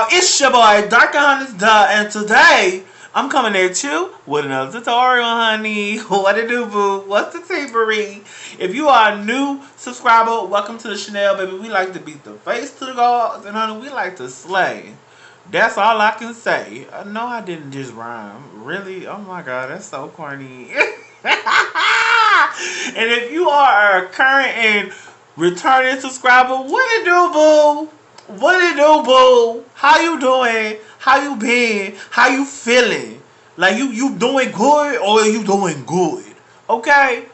It's your boy Dark Honest Duh, and today I'm coming at you with another tutorial, honey. What it do, boo? What's the thievery? If you are a new subscriber, welcome to the Chanel, baby. We like to beat the face to the gods, and honey, we like to slay. That's all I can say. No, I didn't just rhyme. Really? Oh my god, that's so corny. And if you are a current and returning subscriber, what it do, boo? What it do, boo? How you doing? How you been? How you feeling? Like you doing good or you doing good? Okay?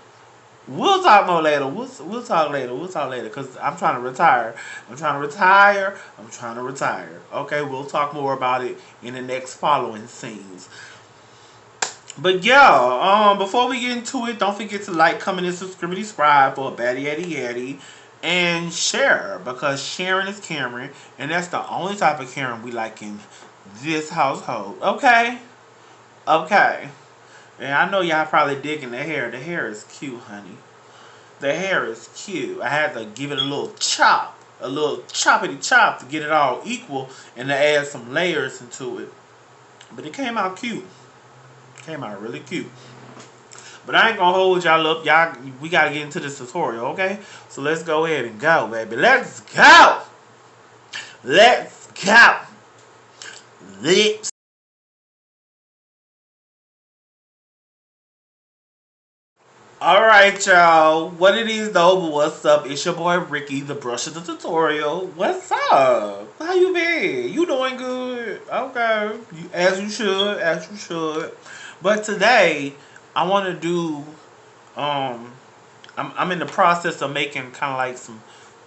We'll talk more later. We'll talk later. We'll talk later. Cause I'm trying to retire. I'm trying to retire. I'm trying to retire. Okay, we'll talk more about it in the next following scenes. But yeah, before we get into it, don't forget to like, comment, and subscribe for a baddie yaddy yaddy. And share, because sharing is caring, and that's the only type of caring we like in this household. Okay? Okay. And I know y'all probably digging the hair. The hair is cute, honey. The hair is cute. I had to give it a little chop. A little choppity chop to get it all equal and to add some layers into it. But it came out cute. Came out really cute. But I ain't gonna hold y'all up. Y'all, we gotta get into this tutorial, okay? So let's go ahead and go, baby. Let's go! Let's go! Let's. Alright, y'all. What it is, though, but what's up? It's your boy, Ricky, the brush of the tutorial. What's up? How you been? You doing good? Okay. As you should. As you should. But today, I want to do, I'm in the process of making kind of like some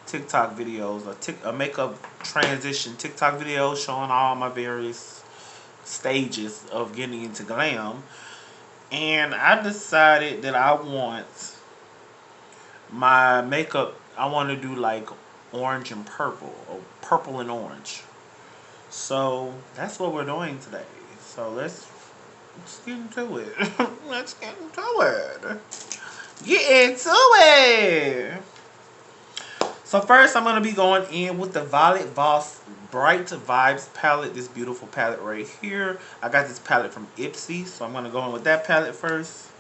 TikTok videos, a makeup transition TikTok video showing all my various stages of getting into glam. And I decided that I want my makeup, I want to do like orange and purple, or purple and orange. So that's what we're doing today. So let's get into it. Let's get into it. Get into it. So first I'm going to be going in with the Violet Voss Bright Vibes palette. This beautiful palette right here. I got this palette from Ipsy. So I'm going to go in with that palette first.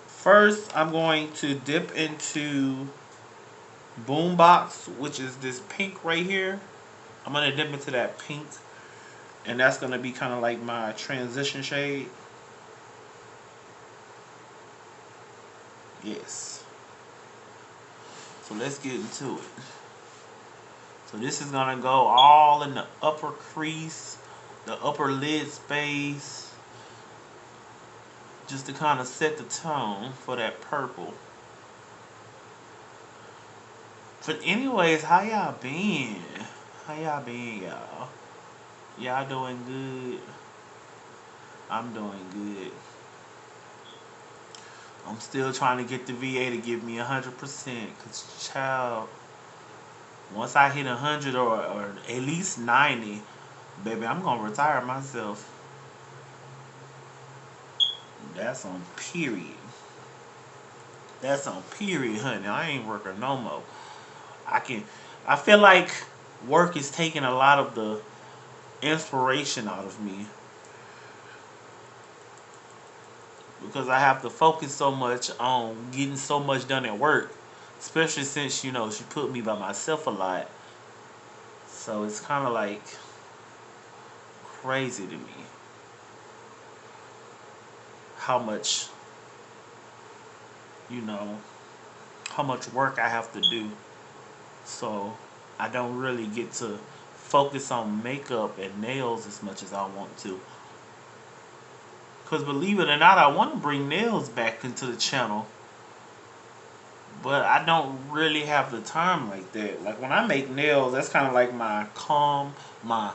First I'm going to dip into Boombox, which is this pink right here. I'm going to dip into that pink. And that's going to be kind of like my transition shade. Yes. So let's get into it. So this is going to go all in the upper crease, the upper lid space, just to kind of set the tone for that purple. But anyways, how y'all been? How y'all been, y'all? Y'all doing good? I'm doing good. I'm still trying to get the VA to give me 100%, because child, once I hit 100 or at least 90, baby, I'm going to retire myself. That's on period. That's on period, honey. I ain't working no more. I feel like work is taking a lot of the inspiration out of me. Because I have to focus so much on getting so much done at work. Especially since, you know, she put me by myself a lot. So it's kind of like crazy to me how much, you know, how much work I have to do. So I don't really get to focus on makeup and nails as much as I want to. Because believe it or not, I want to bring nails back into the channel. But I don't really have the time like that. Like when I make nails, that's kind of like my calm, my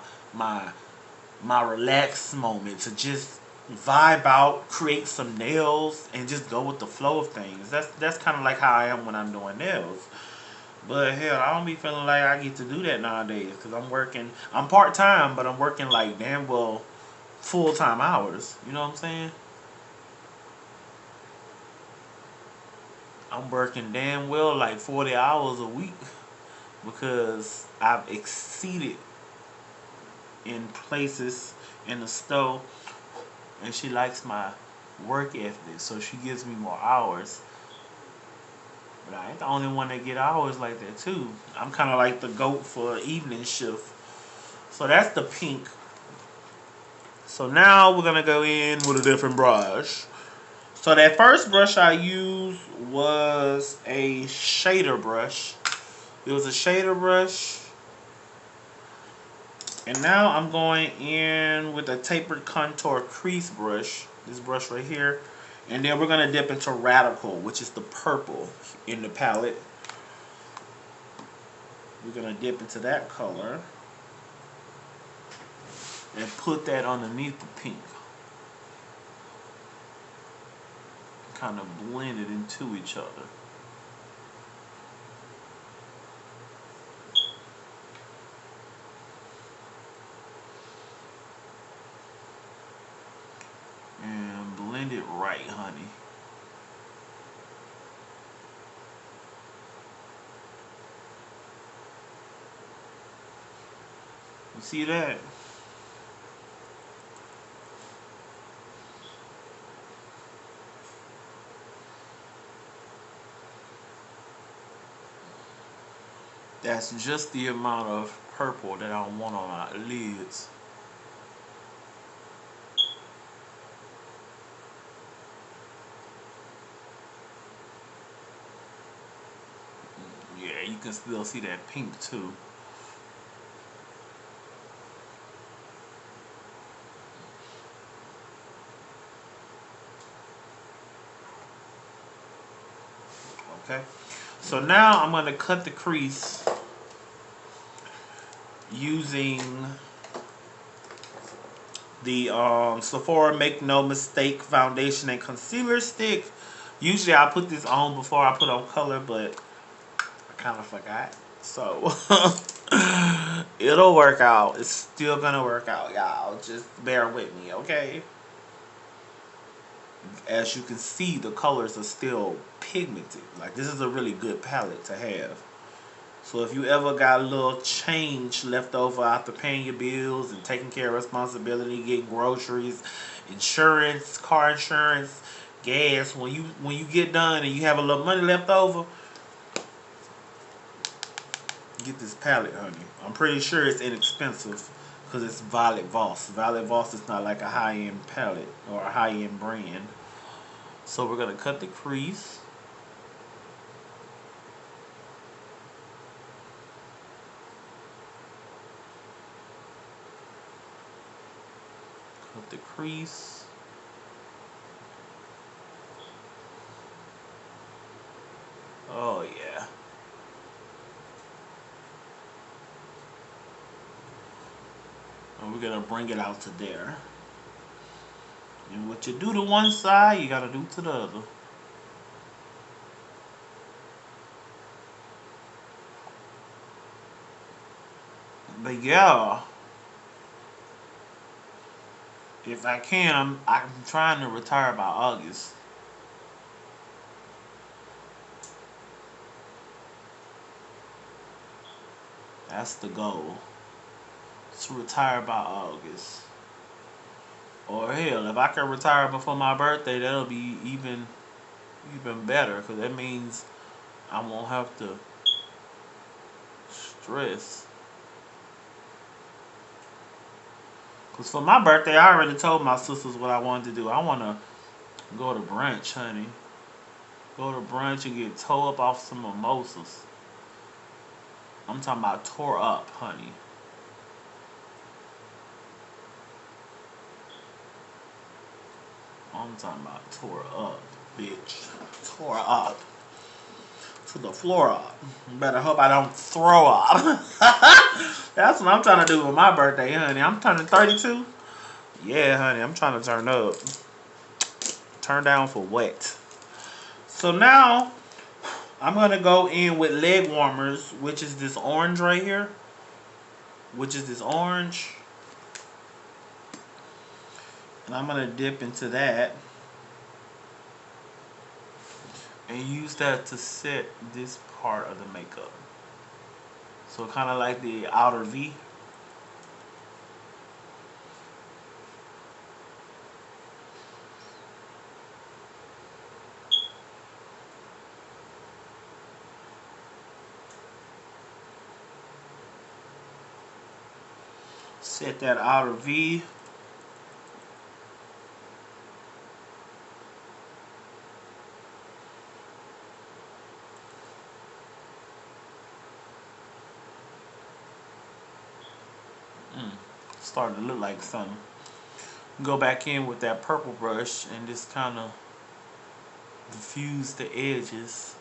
relaxed moment to just vibe out, create some nails, and just go with the flow of things. That's kind of like how I am when I'm doing nails. But hell, I don't be feeling like I get to do that nowadays because I'm working. I'm part-time, but I'm working like damn well full-time hours. You know what I'm saying? I'm working damn well like 40 hours a week because I've exceeded in places in the store, and she likes my work ethic, so she gives me more hours. But I ain't the only one that get hours like that too. I'm kind of like the goat for evening shift. So that's the pink. So now we're gonna go in with a different brush. So that first brush I used was a shader brush. It was a shader brush. And now I'm going in with a tapered contour crease brush. This brush right here. And then we're going to dip into Radical, which is the purple in the palette. We're going to dip into that color. And put that underneath the pink. Kind of blend it into each other. And blend it right, honey. You see that? That's just the amount of purple that I want on my lids. Yeah, you can still see that pink too. Okay. So now I'm going to cut the crease using the Sephora Make No Mistake Foundation and Concealer Stick. Usually I put this on before I put on color, but I kind of forgot. So it'll work out. It's still going to work out, y'all. Just bear with me, okay? As you can see, the colors are still pigmented. Like, this is a really good palette to have. So if you ever got a little change left over after paying your bills and taking care of responsibility, getting groceries, insurance, car insurance, gas, when you get done and you have a little money left over, get this palette, honey. I'm pretty sure it's inexpensive because it's Violet Voss. Violet Voss is not like a high-end palette or a high-end brand. So we're going to cut the crease. Cut the crease. Oh yeah. And we're going to bring it out to there. And what you do to one side, you got to do to the other. But yeah, if I can, I'm trying to retire by August. That's the goal. To retire by August. Or hell, if I can retire before my birthday, that'll be even better. Because that means I won't have to stress. Because for my birthday, I already told my sisters what I wanted to do. I want to go to brunch, honey. Go to brunch and get tore up off some mimosas. I'm talking about tore up, honey. I'm talking about tore up, bitch. Tore up. To the floor up. Better hope I don't throw up. That's what I'm trying to do with my birthday, honey. I'm turning 32. Yeah, honey, I'm trying to turn up. Turn down for what? So now, I'm going to go in with leg warmers, which is this orange right here. Which is this orange. And I'm going to dip into that. And use that to set this part of the makeup. So kind of like the outer V. Set that outer V. Starting to look like something. Go back in with that purple brush and just kind of diffuse the edges.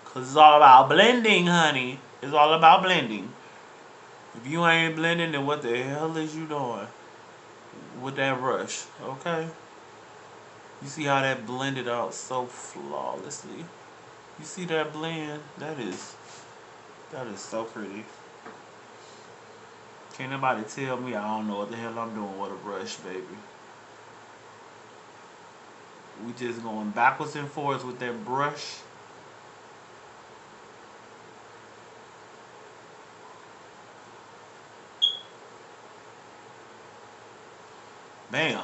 Cause it's all about blending, honey. It's all about blending. If you ain't blending, then what the hell is you doing with that brush? Okay? You see how that blended out so flawlessly? You see that blend? That is so pretty. Can't nobody tell me I don't know what the hell I'm doing with a brush, baby. We just going backwards and forwards with that brush. Bam.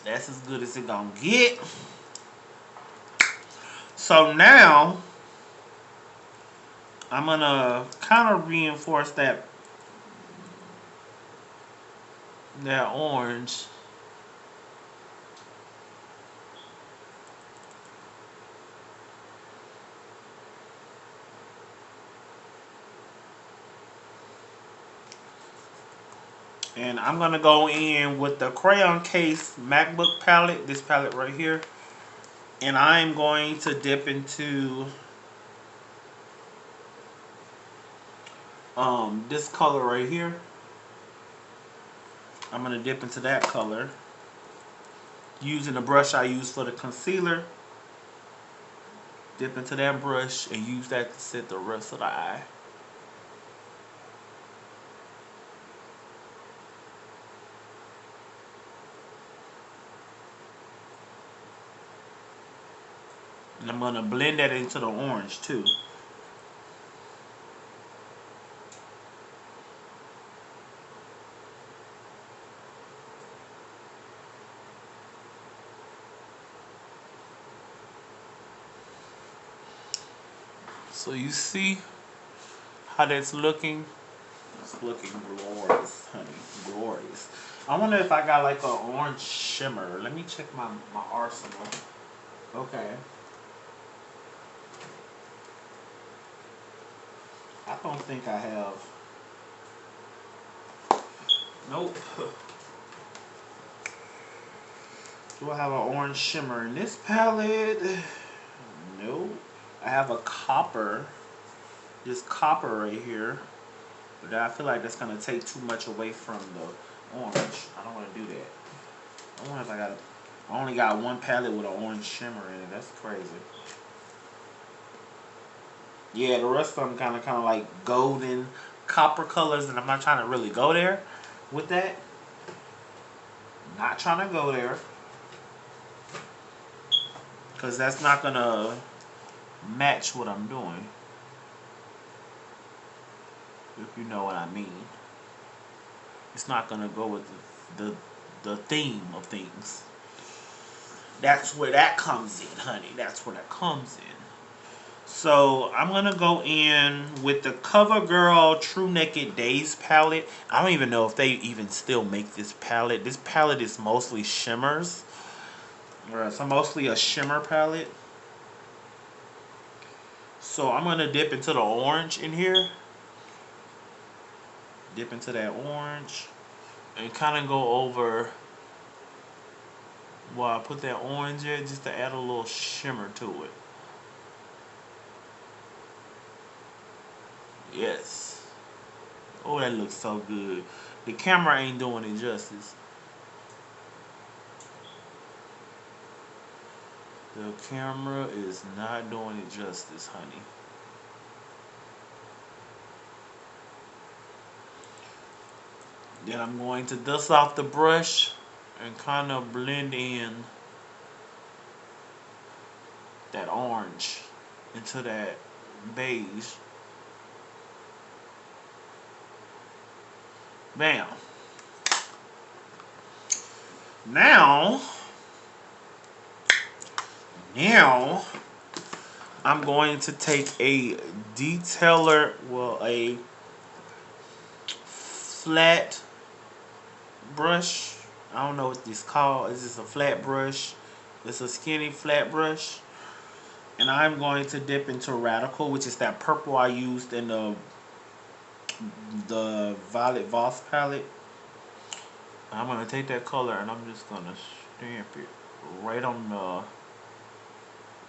That's as good as it gonna get. So now, I'm gonna kind of reinforce that orange. And I'm gonna go in with the Crayon Case MacBook palette, this palette right here. And I'm going to dip into this color right here. I'm gonna dip into that color using the brush I use for the concealer. Dip into that brush and use that to set the rest of the eye. And I'm gonna blend that into the orange too. So you see how that's looking? It's looking glorious, honey. Glorious. I wonder if I got like an orange shimmer. Let me check my arsenal. Okay. I don't think I have. Nope. Do I have an orange shimmer in this palette? Nope. I have a copper. This copper right here. But I feel like that's gonna take too much away from the orange. I don't want to do that. I wonder if I only got one palette with an orange shimmer in it. That's crazy. Yeah, the rest of them kind of like golden copper colors, and I'm not trying to really go there with that. Not trying to go there because that's not gonna match what I'm doing. If you know what I mean. It's not gonna go with the theme of things. That's where that comes in, honey. That's where that comes in. So I'm gonna go in with the CoverGirl True Naked Days palette. I don't even know if they even still make this palette. This palette is mostly shimmers. So mostly a shimmer palette. So I'm gonna dip into the orange in here. Dip into that orange. And kind of go over while I put that orange in just to add a little shimmer to it. Yes. Oh, that looks so good. The camera ain't doing it justice. The camera is not doing it justice, honey. Then I'm going to dust off the brush and kind of blend in that orange into that beige. Bam. Now I'm going to take a detailer, well, a flat brush. I don't know what this called. It's just a flat brush. It's a skinny flat brush. And I'm going to dip into Radical, which is that purple I used in the Violet Voss palette. I'm going to take that color and I'm just going to stamp it right on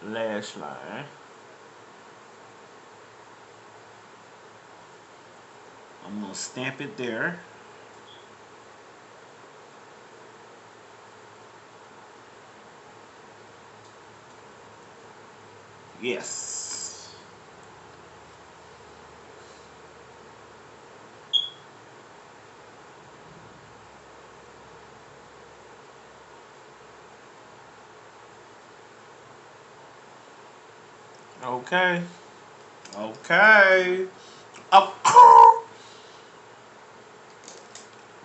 the lash line. I'm going to stamp it there. Yes. Okay. Okay. Oh.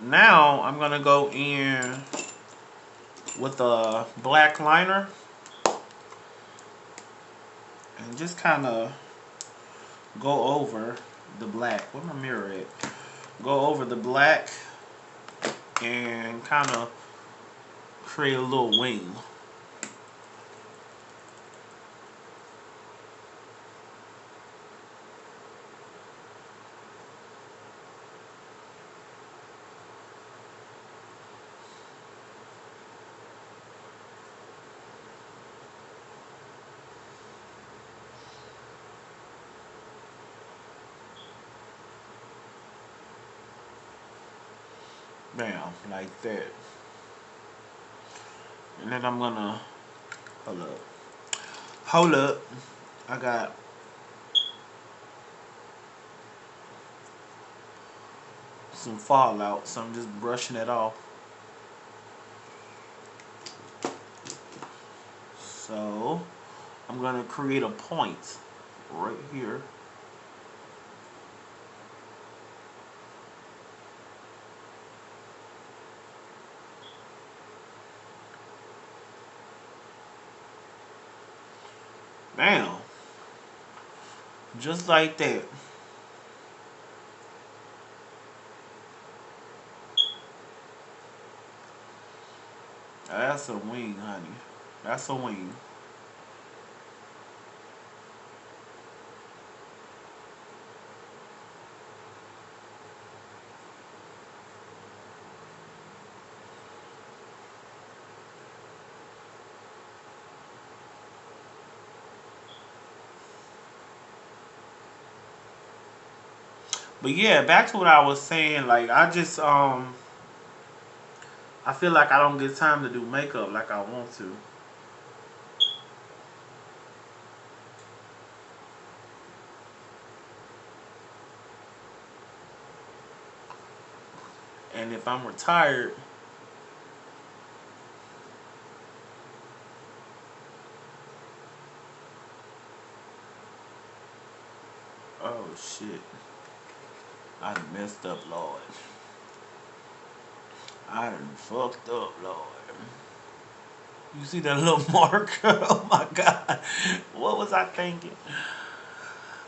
Now I'm going to go in with a black liner and just kind of go over the black. Where my mirror at? Go over the black and kind of create a little wing. Bam, like that. And then I'm gonna hold up. Hold up. I got some fallout, so I'm just brushing it off. So I'm gonna create a point right here. Bam. Just like that. That's a wing, honey. That's a wing. But yeah, back to what I was saying. Like I feel like I don't get time to do makeup like I want to. And if I'm retired, oh shit, I done messed up, Lord. I done fucked up, Lord. You see that little mark? Oh my god. What was I thinking?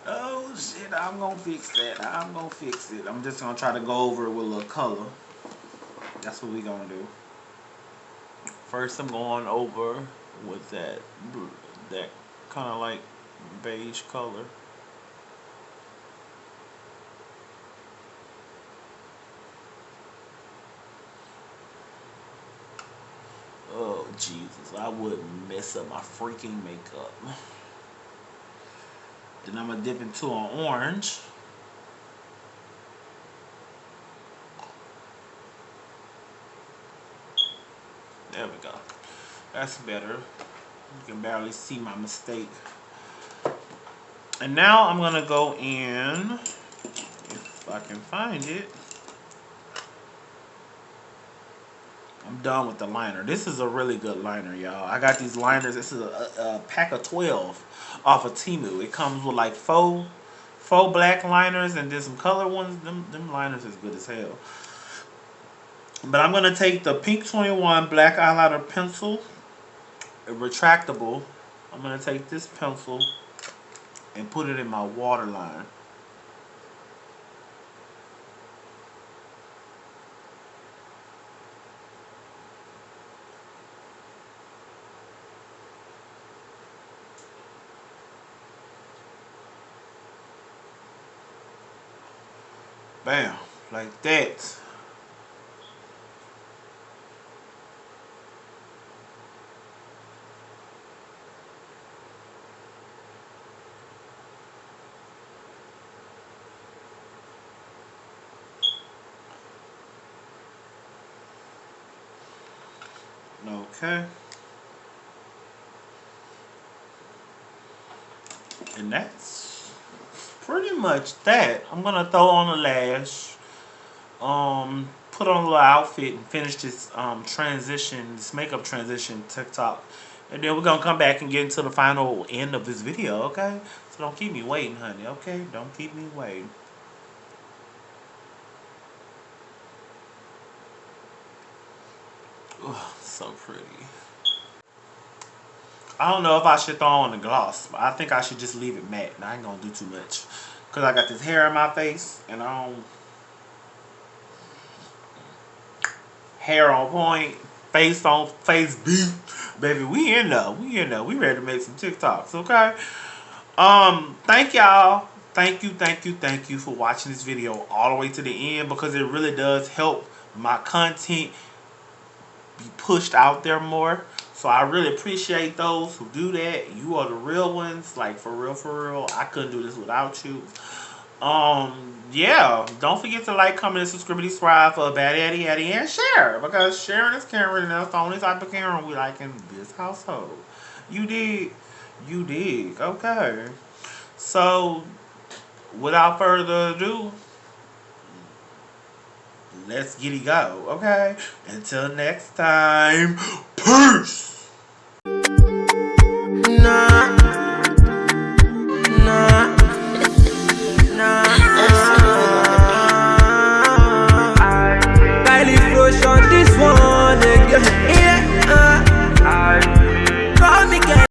Oh shit, I'm gonna fix that. I'm gonna fix it. I'm just gonna try to go over it with a little color. That's what we gonna do. First, I'm going over with that kind of like beige color. Oh Jesus, I wouldn't mess up my freaking makeup. Then I'm gonna dip into an orange. There we go. That's better. You can barely see my mistake. And now I'm gonna go in, if I can find it. I'm done with the liner. This is a really good liner, y'all. I got these liners. This is a pack of 12 off of Temu. It comes with like four black liners and then some color ones. Them liners is good as hell. But I'm gonna take the Pink 21 black eyeliner pencil, a retractable. I'm gonna take this pencil and put it in my water line. Bam, like that. Okay. And that's pretty much that. I'm gonna throw on a lash, put on a little outfit and finish this transition, this makeup transition TikTok. And then we're gonna come back and get into the final end of this video, okay? So don't keep me waiting, honey, okay? Don't keep me waiting. Ugh, so pretty. I don't know if I should throw on the gloss, but I think I should just leave it matte. And I ain't gonna do too much. Cause I got this hair in my face and I don't hair on point, face on face beat. Baby, we in there. We in there. We ready to make some TikToks, okay? Thank y'all. Thank you for watching this video all the way to the end because it really does help my content be pushed out there more. So I really appreciate those who do that. You are the real ones. Like, for real. I couldn't do this without you. Yeah. Don't forget to like, comment, and subscribe for a bad Eddie, and share. Because sharing is caring, and that's the only type of caring we like in this household. You dig? You dig. Okay. So, without further ado, let's get it go. Okay? Until next time, peace!